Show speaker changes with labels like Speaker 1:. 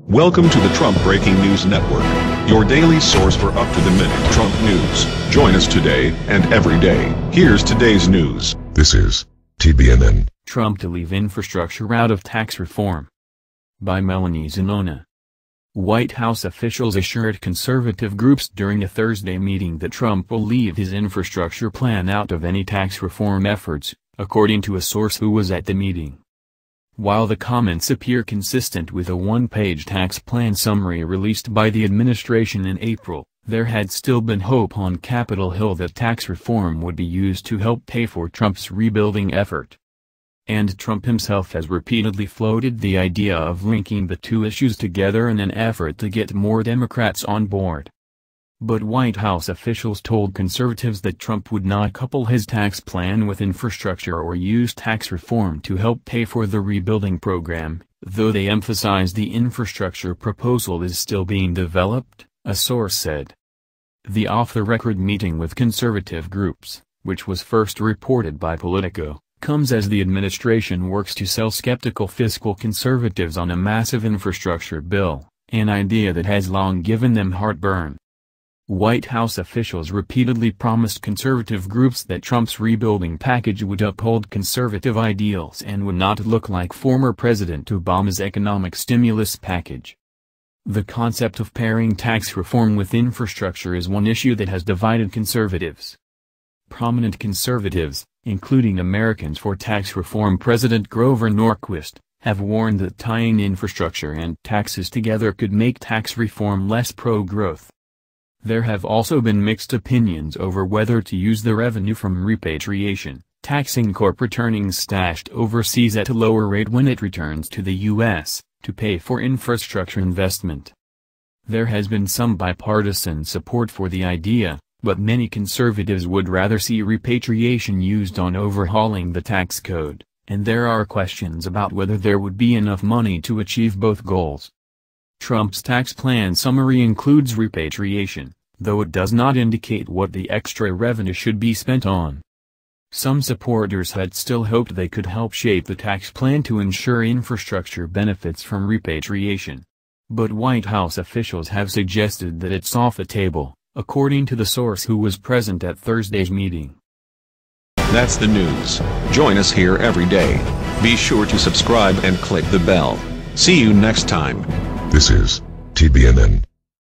Speaker 1: Welcome to the Trump Breaking News Network, your daily source for up-to-the-minute Trump news. Join us today and every day. Here's today's news.
Speaker 2: This is TBNN.
Speaker 3: Trump to leave infrastructure out of tax reform. By Melanie Zanona. White House officials assured conservative groups during a Thursday meeting that Trump will leave his infrastructure plan out of any tax reform efforts, according to a source who was at the meeting. While the comments appear consistent with a one-page tax plan summary released by the administration in April, there had still been hope on Capitol Hill that tax reform would be used to help pay for Trump's rebuilding effort. And Trump himself has repeatedly floated the idea of linking the two issues together in an effort to get more Democrats on board. But White House officials told conservatives that Trump would not couple his tax plan with infrastructure or use tax reform to help pay for the rebuilding program, though they emphasized the infrastructure proposal is still being developed, a source said. The off-the-record meeting with conservative groups, which was first reported by Politico, comes as the administration works to sell skeptical fiscal conservatives on a massive infrastructure bill, an idea that has long given them heartburn. White House officials repeatedly promised conservative groups that Trump's rebuilding package would uphold conservative ideals and would not look like former President Obama's economic stimulus package. The concept of pairing tax reform with infrastructure is one issue that has divided conservatives. Prominent conservatives, including Americans for Tax Reform President Grover Norquist, have warned that tying infrastructure and taxes together could make tax reform less pro-growth. There have also been mixed opinions over whether to use the revenue from repatriation, taxing corporate earnings stashed overseas at a lower rate when it returns to the U.S., to pay for infrastructure investment. There has been some bipartisan support for the idea, but many conservatives would rather see repatriation used on overhauling the tax code, and there are questions about whether there would be enough money to achieve both goals. Trump's tax plan summary includes repatriation, though it does not indicate what the extra revenue should be spent on. Some supporters had still hoped they could help shape the tax plan to ensure infrastructure benefits from repatriation. But White House officials have suggested that it's off the table, according to the source who was present at Thursday's meeting.
Speaker 1: That's the news. Join us here every day. Be sure to subscribe and click the bell. See you next time.
Speaker 2: This is TBNN.